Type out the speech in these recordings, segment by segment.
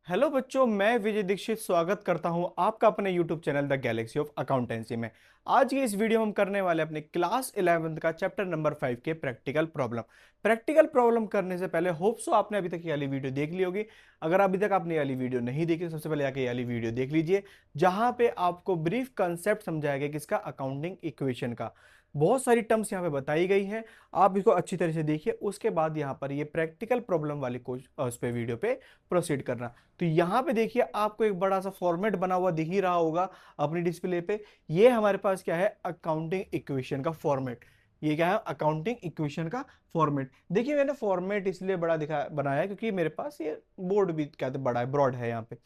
Hello बच्चों, मैं विजय दीक्षित स्वागत करता हूं आपका अपने YouTube channel the Galaxy of accountancy में। आज की इस वीडियो में हम करने वाले अपने क्लास 11th का चैप्टर नंबर 5 के प्रैक्टिकल प्रॉब्लम करने से पहले होप सो आपने अभी तक ये वाली वीडियो देख ली होगी। अगर अभी तक आपने ये वाली वीडियो नहीं देखी तो सबसे पहले आके ये वाली वीडियो देख लीजिए, जहां पे आपको ब्रीफ कंसेप्ट समझाया गया किसका, अकाउंटिंग इक्वेशन का। बहुत सारी टर्म्स यहाँ पे बताई गई हैं, आप इसको अच्छी तरह से देखिए। उसके बाद यहाँ पर ये प्रैक्टिकल प्रॉब्लम वाली उस पे वीडियो पे प्रोसीड करना। तो यहाँ पे देखिए आपको एक बड़ा सा फॉर्मेट बना हुआ दिख ही रहा होगा अपनी डिस्प्ले पे। ये हमारे पास क्या है, अकाउंटिंग इक्वेशन का फॉर्मेट। ये क्या है, अकाउंटिंग इक्वेशन का फॉर्मेट। देखिए मैंने फॉर्मेट इसलिए बड़ा दिखा बनाया है क्योंकि मेरे पास ये बोर्ड भी क्या बड़ा है, ब्रॉड है। यहाँ पे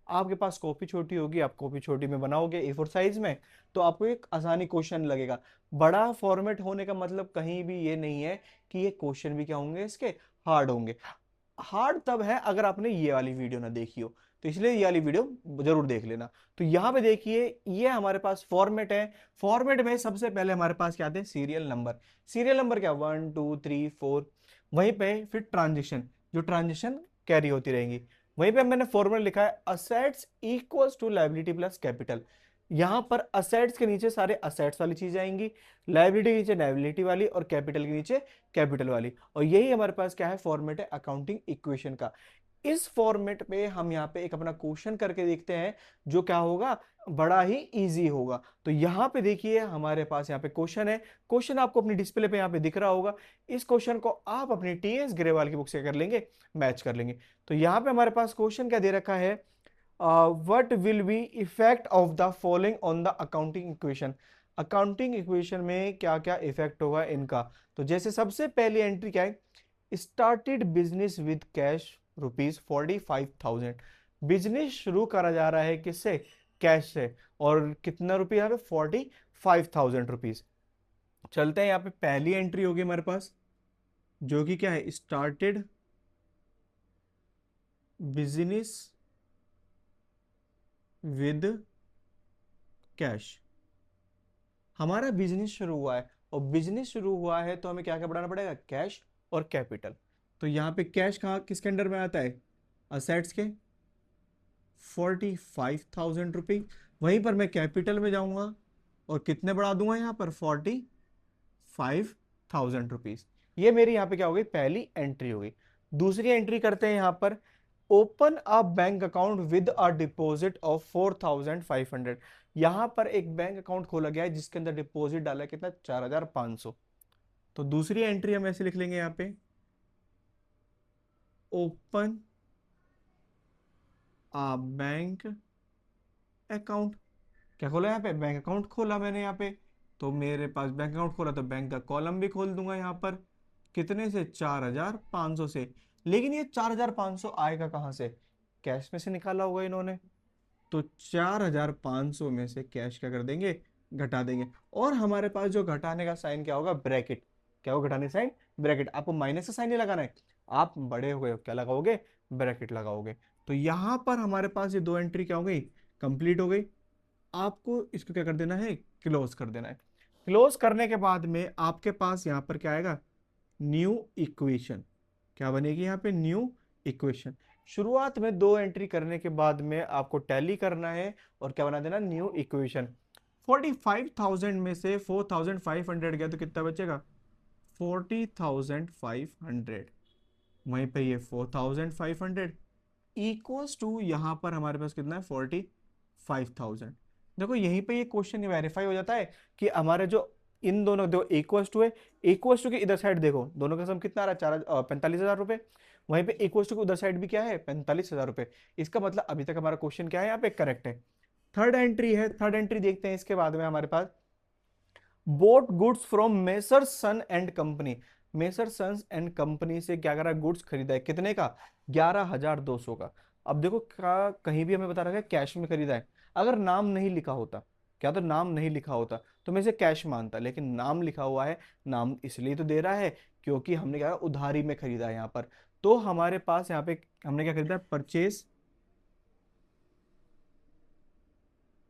आपके पास कॉपी छोटी होगी, आप कॉपी छोटी में बनाओगे ए फोर साइज में, तो आपको एक आसानी क्वेश्चन लगेगा। बड़ा फॉर्मेट होने का मतलब कहीं भी ये नहीं है कि ये क्वेश्चन भी क्या होंगे इसके, हार्ड होंगे। हार्ड तब है अगर आपने ये वाली वीडियो ना देखी हो, तो इसलिए ये वाली वीडियो जरूर देख लेना। तो यहाँ पे देखिए ये हमारे पास फॉर्मेट है। फॉर्मेट में सबसे पहले हमारे पास क्या आते हैं, सीरियल नंबर। सीरियल नंबर क्या, 1 2 3 4। वहीं पे फिर ट्रांजिशन, जो ट्रांजिशन कैरी होती रहेंगी। वहीं पे मैंने फॉर्मूला लिखा है, assets equals to liability plus capital. यहां पर असेट्स के नीचे सारे असेट्स वाली चीजें आएंगी, लायबिलिटी के नीचे लायबिलिटी वाली, और कैपिटल के नीचे कैपिटल वाली। और यही हमारे पास क्या है, फॉर्मेट है अकाउंटिंग इक्वेशन का। इस फॉर्मेट पे हम यहाँ पे एक अपना क्वेश्चन करके देखते हैं, जो क्या होगा, बड़ा ही इजी होगा। तो यहाँ पे देखिए हमारे पास यहाँ पे क्वेश्चन है। क्वेश्चन आपको अपनी डिस्प्ले पे यहाँ पे दिख रहा होगा। इस क्वेश्चन को आप अपनी टीएस ग्रेवाल की बुक से कर लेंगे, मैच कर लेंगे। तो यहाँ पे हमारे पास क्वेश्चन क्या दे रखा है, what will be effect of the following on the accounting equation. Accounting equation में क्या क्या इफेक्ट होगा इनका। तो जैसे सबसे पहली एंट्री क्या है, started business with cash ₹45,000। Business शुरू करा जा रहा है किससे, कैश से। और कितना रुपये यहाँ पे, ₹45,000। चलते हैं, यहाँ पे पहली एंट्री होगी हमारे पास, जो कि क्या है, स्टार्टेड बिजनेस विद कैश। हमारा बिजनेस शुरू हुआ है, और बिजनेस शुरू हुआ है तो हमें क्या क्या बढ़ाना पड़ेगा, कैश और कैपिटल। तो यहाँ पे कैश कहाँ किसके अंडर में आता है, असेट्स के, ₹45,000। वहीं पर मैं कैपिटल में जाऊंगा और कितने बढ़ा दूंगा यहाँ पर, ₹45,000। ये मेरी यहाँ पे क्या हो गई, पहली एंट्री हो गई। दूसरी एंट्री करते हैं यहाँ पर, open a bank account with a deposit of 4,500। यहां पर एक बैंक अकाउंट खोला गया है जिसके अंदर डिपॉजिट डाला है कितना, 4,500। तो दूसरी एंट्री हम ऐसे लिख लेंगे यहाँ पे, ओपन अ बैंक अकाउंट। क्या खोला यहाँ पे, बैंक अकाउंट खोला मैंने यहाँ पे। तो मेरे पास बैंक अकाउंट खोला तो बैंक का कॉलम भी खोल दूंगा यहाँ पर। कितने से, 4,500 से। लेकिन ये 4,500 आएगा कहाँ से, कैश में से निकाला होगा इन्होंने। तो 4,500 में से कैश क्या कर देंगे, घटा देंगे। और हमारे पास जो घटाने का साइन क्या होगा, ब्रैकेट। क्या होगा घटाने का साइन, ब्रैकेट। आपको माइनस का साइन नहीं लगाना है, आप बड़े हो गए हो, क्या लगाओगे, ब्रैकेट लगाओगे। तो यहां पर हमारे पास ये दो एंट्री क्या हो गई, कंप्लीट हो गई। आपको इसको क्या कर देना है, क्लोज कर देना है। क्लोज करने के बाद में आपके पास यहाँ पर क्या आएगा, न्यू इक्वेशन। क्या बनेगी यहाँ पे, न्यू इक्वेशन। शुरुआत में दो एंट्री करने के बाद में आपको टैली करना है और क्या बना देना, न्यू इक्वेशन। 45,000 में से 4,500 गया तो कितना बचेगा, 40,500। वहीं पे ये 4,500 इक्वल्स टू, यहां पर हमारे पास कितना है, 45,000। देखो यहीं पे ये क्वेश्चन वेरीफाई हो जाता है कि हमारे जो इन दोनों, दो इक्वल्स टू है, इक्वल्स टू के इधर साइड देखो दोनों का सम कितना आ रहा है, 45,000 रुपए। वहीं पे इक्वल्स टू के उधर साइड भी क्या है, 45,000 रुपए। इसका मतलब अभी तक हमारा क्वेश्चन क्या है, यहाँ पे करेक्ट है। थर्ड एंट्री है, थर्ड एंट्री देखते हैं इसके बाद में हमारे पास, bought goods from messrs son and company. Messrs sons and company से क्या करा, गुड्स खरीदा है, कितने का, 11,200 का। अब देखो क्या कहीं भी हमें बता रखा है कैश में खरीदा है। अगर नाम नहीं लिखा होता, क्या तो नाम नहीं लिखा होता तो मैं इसे कैश मानता, लेकिन नाम लिखा हुआ है। नाम इसलिए तो दे रहा है क्योंकि हमने क्या उधारी में खरीदा है यहाँ पर। तो हमारे पास यहाँ पे हमने क्या खरीदा, परचेज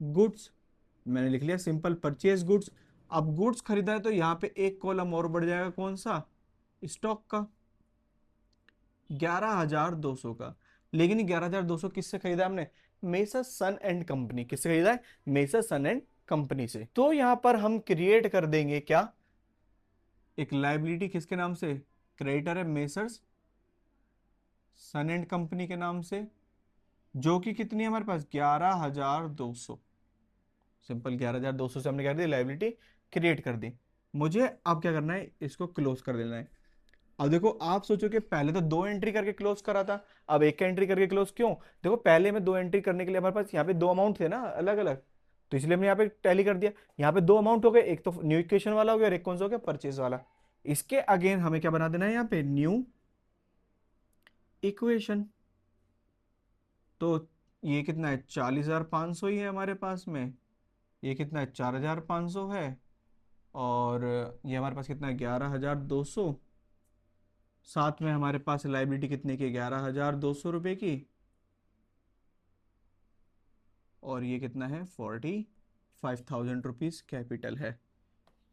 गुड्स। मैंने लिख लिया सिंपल, परचेज गुड्स। अब गुड्स खरीदा है तो यहाँ पे एक कॉलम और बढ़ जाएगा, कौन सा, स्टॉक का, 11,200 का। लेकिन 11,200 किससे खरीदा हमने? Messrs son and company. किससे खरीदा है? मेसर सन एंड कंपनी से। तो यहां पर हम क्रिएट कर देंगे क्या, एक लाइबिलिटी किसके नाम से? क्रेडिटर है मेसर्स सन एंड कंपनी के नाम से, जो कि कितनी है हमारे पास? 11,200। सिंपल 11,200 से हमने क्या कर दी? लाइबिलिटी क्रिएट कर दी। मुझे अब क्या करना है? इसको क्लोज कर देना है। अब देखो, आप सोचो कि पहले तो दो एंट्री करके क्लोज करा था, अब एक एंट्री करके क्लोज क्यों? देखो, पहले में दो एंट्री करने के लिए हमारे पास यहाँ पे दो अमाउंट थे ना अलग अलग, तो इसलिए हमने यहाँ पे टैली कर दिया। यहाँ पे दो अमाउंट हो गए, एक तो न्यू इक्वेशन वाला हो गया और एक कौन सा हो गया? परचेज वाला। इसके अगेन हमें क्या बना देना है? यहाँ पे न्यू इक्वेशन। तो ये कितना है? 40,500 ही है हमारे पास में। ये कितना है? 4,500 है। और ये हमारे पास कितना है? 11,200। साथ में हमारे पास लाइबिलिटी कितने की? 11,200 रुपये की। और ये कितना है? 45,000 रुपीज कैपिटल है।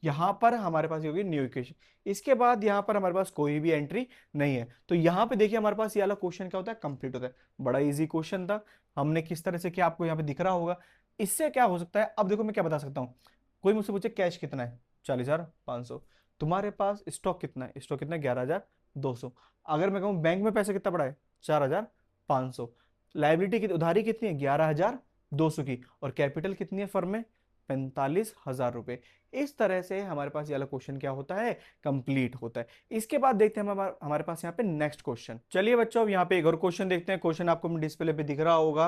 यहां पर हमारे पास ये होगी न्यू इक्वेशन। इसके बाद यहां पर हमारे पास कोई भी एंट्री नहीं है, तो यहां पे देखिए हमारे पास ये वाला क्वेश्चन क्या होता है? कंप्लीट होता है। बड़ा इजी क्वेश्चन था। हमने किस तरह से किया आपको यहाँ पे दिख रहा होगा। इससे क्या हो सकता है? अब देखो मैं क्या बता सकता हूँ। कोई मुझसे पूछे कैश कितना है? 40,500। तुम्हारे पास स्टॉक कितना है? स्टॉक कितना है? 11,200। अगर मैं कहूँ बैंक में पैसा कितना पड़ा है? 4,500। लाइबिलिटी की उधारी कितनी है? 11,200 की। और कैपिटल कितनी है फर्म में? 45,000 रुपए। इस तरह से हमारे पास ये वाला क्वेश्चन क्या होता है? कंप्लीट होता है। इसके बाद देखते हैं हमारे पास यहाँ पे नेक्स्ट क्वेश्चन। चलिए बच्चों, अब यहाँ पे एक और क्वेश्चन देखते हैं। क्वेश्चन आपको डिस्प्ले पे दिख रहा होगा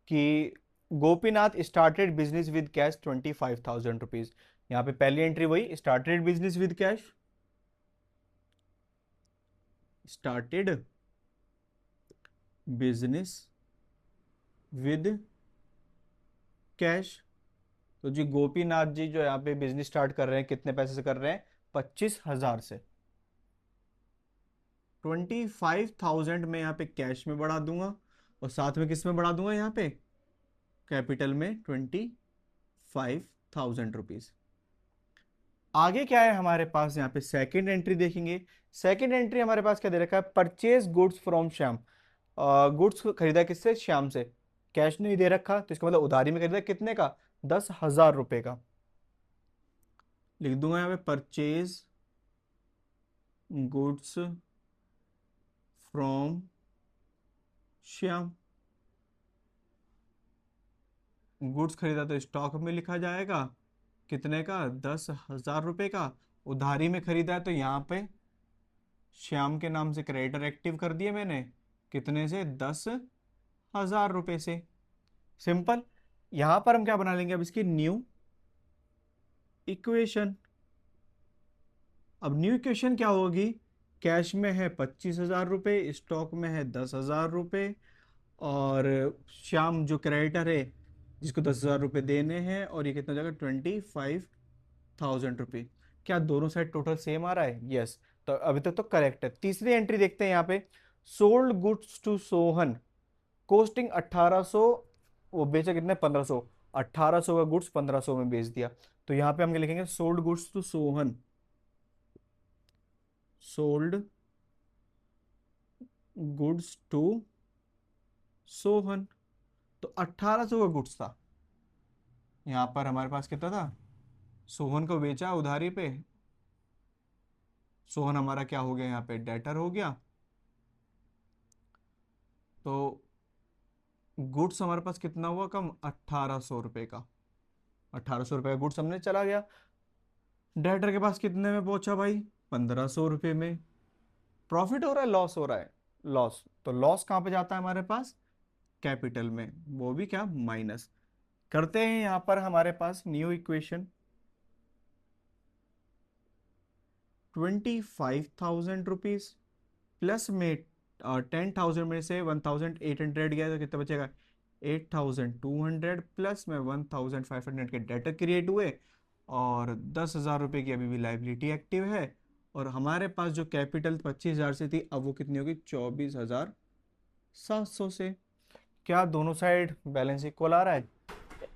कि Gopinath started business with cash 25,000 rupees. यहाँ पे पहली एंट्री वही, started business with cash, started business with cash. तो जी गोपीनाथ जी जो यहाँ पे बिजनेस स्टार्ट कर रहे हैं, कितने पैसे से कर रहे हैं? 25,000 से। 25,000 में यहाँ पे कैश में बढ़ा दूंगा और साथ में किस में बढ़ा दूंगा? यहाँ पे कैपिटल में 25,000 रुपीज। आगे क्या है हमारे पास? यहाँ पे सेकंड एंट्री देखेंगे। सेकंड एंट्री हमारे पास क्या दे रखा है? Purchase goods from Shyam. Goods खरीदा किससे? श्याम से। कैश नहीं दे रखा, तो इसका मतलब उधारी में खरीदा। कितने का? 10,000 रुपए का। लिख दूंगा यहाँ पे purchase goods from Shyam. Goods खरीदा तो स्टॉक में लिखा जाएगा। कितने का? 10,000 रुपए का। उधारी में खरीदा है तो यहाँ पे श्याम के नाम से क्रेडिटर एक्टिव कर दिए मैंने। कितने से? 10,000 रुपए से। सिंपल। यहां पर हम क्या बना लेंगे? अब इसकी न्यू इक्वेशन। अब न्यू इक्वेशन क्या होगी? कैश में है 25,000 रुपये, स्टॉक में है 10,000 रुपये, और श्याम जो क्रेडिटर है जिसको 10,000 रुपये देने हैं, और ये कितना हो जाएगा? 25,000 रुपये। क्या दोनों साइड टोटल सेम आ रहा है? यस। तो अभी तक तो करेक्ट है। तीसरी एंट्री देखते हैं यहाँ पे। Sold goods to Sohan costing 1,800। वो बेचा कितने? 1,500। 1,800 का गुड्स 1,500 में बेच दिया। तो यहाँ पे हम क्या लिखेंगे? Sold goods to Sohan. Sold goods to Sohan. तो 1,800 का गुड्स था। यहाँ पर हमारे पास कितना था? सोहन को बेचा उधारी पे। सोहन हमारा क्या हो गया? यहाँ पे डेटर हो गया। तो गुड्स हमारे पास कितना हुआ कम? 1,800 रुपये का। 1,800 रुपये का गुड्स हमने चला गया। डेटर के पास कितने में पहुंचा भाई? 1,500 रुपये में। प्रॉफिट हो रहा है, लॉस हो रहा है? लॉस। तो लॉस कहाँ पे जाता है हमारे पास? कैपिटल में। वो भी क्या? माइनस। करते हैं यहां पर हमारे पास न्यू इक्वेशन। 25,000 रुपीज प्लस में 10,000 में से 1,800 गया तो कितना बचेगा? 8,200 प्लस में 1,500 के डेटर क्रिएट हुए, और 10,000 रुपये की अभी भी लाइबिलिटी एक्टिव है। और हमारे पास जो कैपिटल 25,000 से थी, अब वो कितनी होगी? 24,700 से। क्या दोनों साइड बैलेंस इक्वल आ रहा है?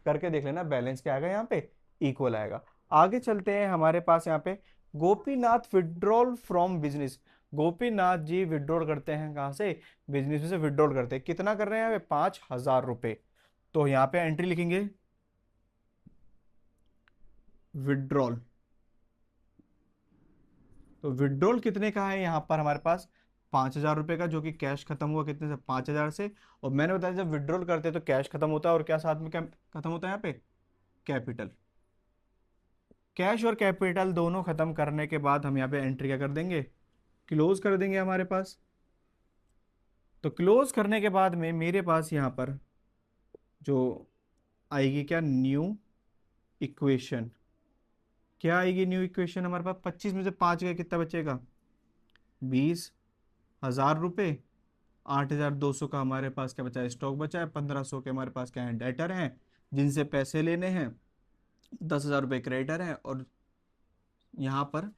करके देख लेना बैलेंस क्या आएगा यहाँ पे? इक्वल आएगा। आगे चलते हैं। हमारे पास यहाँ पे Gopinath withdrawal from business. Gopinath ji withdrawal करते हैं कहाँ से, बिजनेस में से विड्रॉल करते हैं। कितना कर रहे हैं यहाँ पे, 5,000 रुपए। तो यहाँ पे एंट्री लिखेंगे विड्रॉल। तो विड्रॉल कितने का है यहाँ पर हमारे पास, 5,000 रुपए का, जो कि कैश खत्म हुआ कितने से, 5,000 से। और मैंने बताया जब विड्रॉल करते हैं तो कैश खत्म होता है, और क्या साथ में क्या खत्म होता है यहाँ पे, कैपिटल। कैश और कैपिटल दोनों खत्म करने के बाद हम यहाँ पे एंट्री क्या कर देंगे, क्लोज कर देंगे हमारे पास। तो क्लोज करने के बाद में मेरे पास यहाँ पर जो आएगी क्या, न्यू इक्वेशन। क्या आएगी न्यू इक्वेशन हमारे पास, 25 में से 5 गए कितना बचेगा, 20,000 रुपये। 8,200 का हमारे पास क्या बचा है, स्टॉक बचा है। 1,500 के हमारे पास क्या है, डेटर हैं, जिनसे पैसे लेने हैं। 10,000 रुपये क्रेडिटर हैं, और यहाँ पर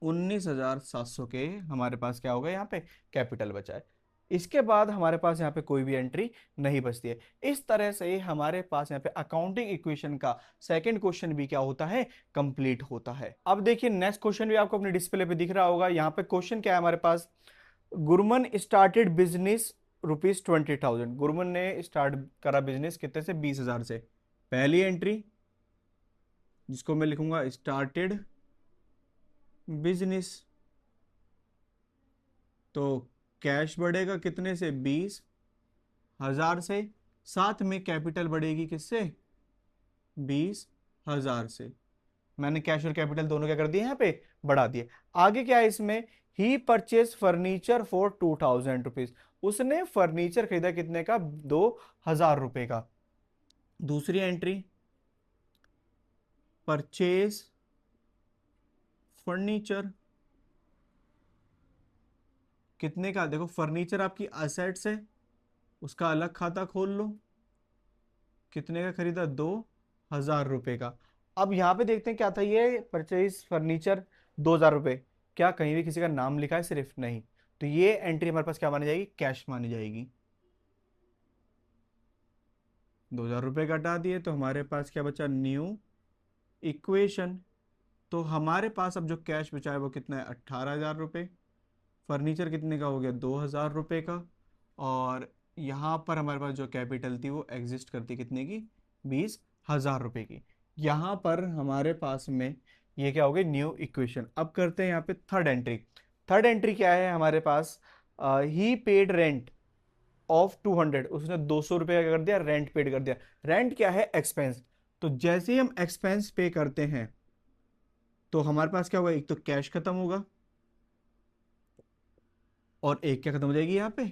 19,700 के हमारे पास क्या होगा यहाँ पे, कैपिटल बचा है। इसके बाद हमारे पास यहाँ पे कोई भी एंट्री नहीं बचती है। इस तरह से हमारे पास यहाँ पे अकाउंटिंग इक्वेशन का सेकंड क्वेश्चन भी क्या होता है, कंप्लीट होता है। अब देखिए नेक्स्ट क्वेश्चन भी आपको अपने डिस्प्ले पे दिख रहा होगा। यहाँ पे क्वेश्चन क्या है हमारे पास, गुरमन स्टार्टेड बिजनेस ₹20,000। गुरमन ने स्टार्ट करा बिजनेस कितने से, 20,000 से। पहली एंट्री जिसको मैं लिखूंगा स्टार्टेड बिजनेस, तो कैश बढ़ेगा कितने से, 20,000 से। साथ में कैपिटल बढ़ेगी किससे, 20,000 से। मैंने कैश और कैपिटल दोनों क्या कर दिए यहाँ पे, बढ़ा दिए। आगे क्या है इसमें, ही परचेज फर्नीचर फॉर ₹2,000। उसने फर्नीचर खरीदा कितने का, 2,000 रुपए का। दूसरी एंट्री, परचेज फर्नीचर कितने का, देखो फर्नीचर आपकी असेट्स है, उसका अलग खाता खोल लो। कितने का खरीदा, 2,000 रुपए का। अब यहाँ पे देखते हैं क्या था, ये परचेज फर्नीचर 2,000 रुपए, क्या कहीं भी किसी का नाम लिखा है, सिर्फ नहीं। तो ये एंट्री हमारे पास क्या मानी जाएगी, कैश मानी जाएगी। 2,000 रुपए का हटा दिए तो हमारे पास क्या बचा, न्यू इक्वेशन। तो हमारे पास अब जो कैश बचा है वो कितना है, 18,000 रुपये। फर्नीचर कितने का हो गया, 2,000 रुपये का। और यहाँ पर हमारे पास जो कैपिटल थी वो एग्जिस्ट करती कितने की, 20,000 रुपये की। यहाँ पर हमारे पास में ये क्या हो गई, न्यू इक्वेशन। अब करते हैं यहाँ पे थर्ड एंट्री। थर्ड एंट्री क्या है हमारे पास, ही पेड रेंट ऑफ 200। उसने 200 रुपये का कर दिया, रेंट पेड कर दिया। रेंट क्या है, एक्सपेंस। तो जैसे ही हम एक्सपेंस पे करते हैं तो हमारे पास क्या होगा, एक तो कैश खत्म होगा, और एक क्या खत्म हो जाएगी यहाँ पे,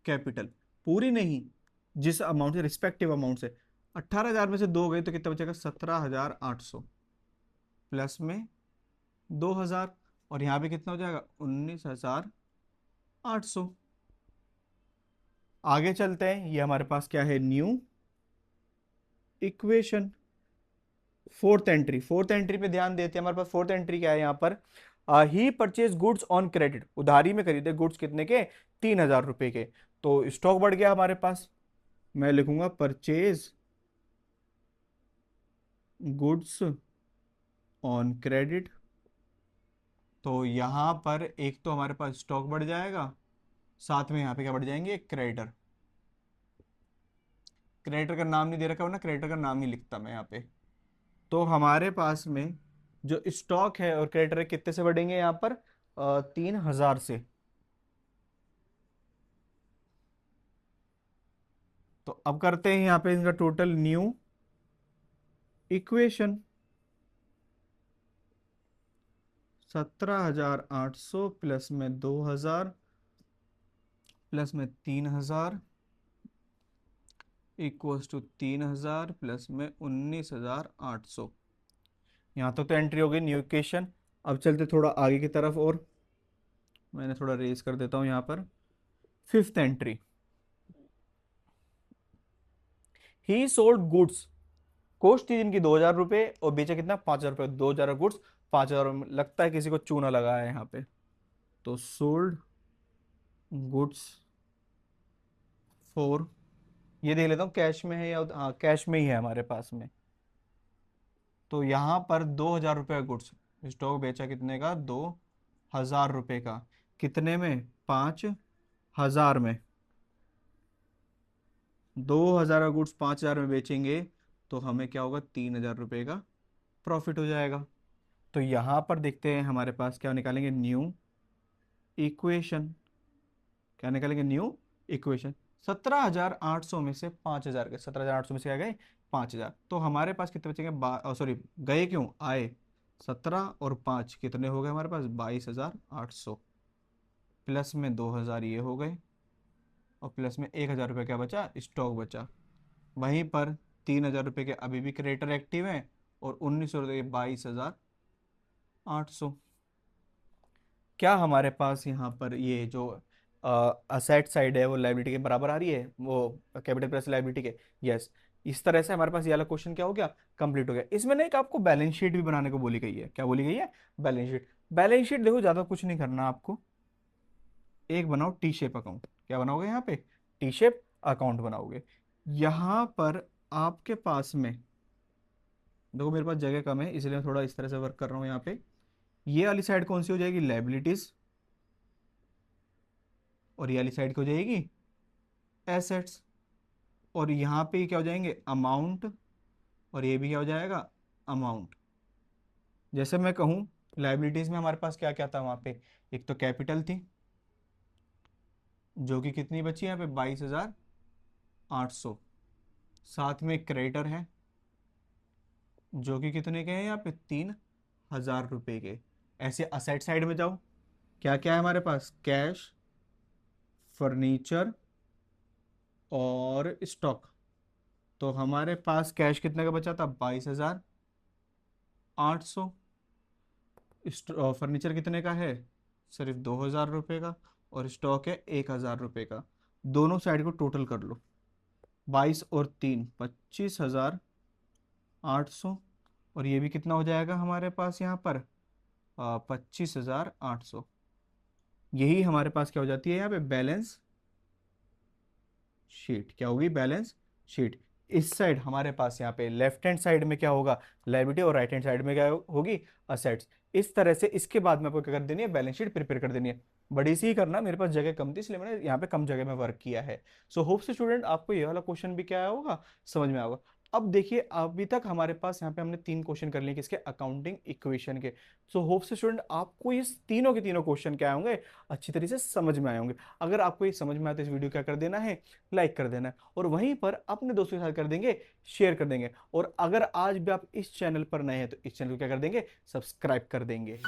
कैपिटल। पूरी नहीं, जिस अमाउंट से, रिस्पेक्टिव अमाउंट से। 18,000 में से दो गए तो कितना बचेगा, 17,800 प्लस में 2,000, और यहाँ पे कितना हो जाएगा, 19,800। आगे चलते हैं, ये हमारे पास क्या है, new equation. Fourth entry, fourth entry पे ध्यान देते हैं। हमारे पास फोर्थ एंट्री क्या है यहाँ पर, ही परचेज गुड्स ऑन क्रेडिट। उधारी में खरीदे गुड्स कितने के, 3,000 रुपए के। तो स्टॉक बढ़ गया हमारे पास। मैं लिखूंगा परचेज गुड्स ऑन क्रेडिट। तो यहाँ पर एक तो हमारे पास स्टॉक बढ़ जाएगा, साथ में यहाँ पे क्या बढ़ जाएंगे, क्रेडिटर। क्रेडिटर का नाम नहीं दे रखा, वरना क्रेडिटर का नाम ही लिखता मैं यहाँ पे। तो हमारे पास में जो स्टॉक है और क्रेडिटर कितने से बढ़ेंगे यहाँ पर, 3,000 से। तो अब करते हैं यहाँ पे इनका टोटल न्यू इक्वेशन। 17,800 प्लस में 2,000 प्लस में 3,000 इक्वल्स टू 3,000 प्लस में 19,800। यहाँ तक तो एंट्री हो गई न्यू इक्वेशन। अब चलते थोड़ा आगे की तरफ, और मैंने थोड़ा रेज कर देता हूँ यहाँ पर। फिफ्थ एंट्री, ही सोल्ड गुड्स। कॉस्ट थी इनकी 2,000 रुपये, और बेचा कितना, 5,000 रुपये। 2,000 गुड्स, 5,000। लगता है किसी को चूना लगा है यहाँ पे। तो सोल्ड गुड्स फॉर, ये देख लेता हूँ कैश में है या, हाँ कैश में ही है हमारे पास में। तो यहाँ पर 2,000 रुपये का गुड्स, स्टॉक बेचा कितने का, 2,000 रुपये का। कितने में? 5,000 में। 2,000 का गुड्स 5,000 में बेचेंगे तो हमें क्या होगा? 3,000 रुपये का प्रॉफिट हो जाएगा। तो यहां पर देखते हैं हमारे पास क्या निकालेंगे, न्यू इक्वेशन। क्या निकालेंगे? New equation. 17,800 में से 5,000 के, 17,800 में से क्या गए? 5,000। तो हमारे पास कितने बचेंगे? सॉरी, गए क्यों, आए। 17 और 5 कितने हो गए हमारे पास? 22,800। प्लस में 2,000 ये हो गए, और प्लस में 1,000 रुपये क्या बचा? स्टॉक बचा। वहीं पर 3,000 रुपये के अभी भी क्रेडिटर एक्टिव हैं, और 1,900 के 22,800। क्या हमारे पास यहाँ पर ये जो असेट साइड है वो लायबिलिटी के बराबर आ रही है, वो कैपिटल प्लस लायबिलिटी के? यस। इस तरह से हमारे पास ये वाला क्वेश्चन क्या हो गया? कंप्लीट हो गया। इसमें ना एक आपको बैलेंस शीट भी बनाने को बोली गई है। क्या बोली गई है? Balance sheet. बैलेंस शीट देखो, ज्यादा कुछ नहीं करना आपको, एक बनाओ टी शेप अकाउंट। क्या बनाओगे यहाँ पे? टी शेप अकाउंट बनाओगे। यहाँ पर आपके पास में, देखो मेरे पास जगह कम है इसलिए मैं थोड़ा इस तरह से वर्क कर रहा हूँ यहाँ पे। ये वाली साइड कौन सी हो जाएगी? लायबिलिटीज। और ये वाली साइड क्या हो जाएगी? एसेट्स। और यहाँ पे क्या हो जाएंगे? अमाउंट। और ये भी क्या हो जाएगा? अमाउंट। जैसे मैं कहूँ, लायबिलिटीज में हमारे पास क्या क्या था वहाँ पे? एक तो कैपिटल थी, जो कि कितनी बची यहाँ पे? 22,800। साथ में क्रेडिटर है, जो कि कितने के हैं यहाँ पे? 3,000 रुपये के। ऐसे असेट साइड में जाओ, क्या क्या है हमारे पास? कैश, फर्नीचर और स्टॉक। तो हमारे पास कैश कितने का बचा था? 22,800। फर्नीचर कितने का है? सिर्फ 2,000 रुपये का। और स्टॉक है 1,000 रुपये का। दोनों साइड को टोटल कर लो, 22 और 3, 25,800। और ये भी कितना हो जाएगा हमारे पास यहाँ पर? 25,800। यही हमारे पास क्या हो जाती है यहाँ पे? Balance sheet. क्या होगी? Balance sheet. इस साइड हमारे पास यहाँ पे लेफ्ट हैंड साइड में क्या होगा? लायबिलिटी, और राइट हैंड साइड में क्या होगी? असेट्स। इस तरह से इसके बाद में आपको क्या कर देनी है? बैलेंस शीट प्रिपेयर कर देनी है। बड़ी सी ही करना, मेरे पास जगह कम थी इसलिए मैंने यहाँ पे कम जगह में वर्क किया है। सो होप से स्टूडेंट आपको ये वाला क्वेश्चन भी क्या आया होगा, समझ में आएगा। अब देखिए, अभी तक हमारे पास यहाँ पे हमने 3 क्वेश्चन कर लिए किसके? अकाउंटिंग इक्वेशन के। सो होप से स्टूडेंट आपको ये तीनों के तीनों क्वेश्चन क्या होंगे? अच्छी तरीके से समझ में आए होंगे। अगर आपको ये समझ में आए तो इस वीडियो क्या कर देना है? लाइक कर देना है, और वहीं पर अपने दोस्तों के साथ कर देंगे, शेयर कर देंगे। और अगर आज भी आप इस चैनल पर नए हैं तो इस चैनल को क्या कर देंगे? सब्सक्राइब कर देंगे।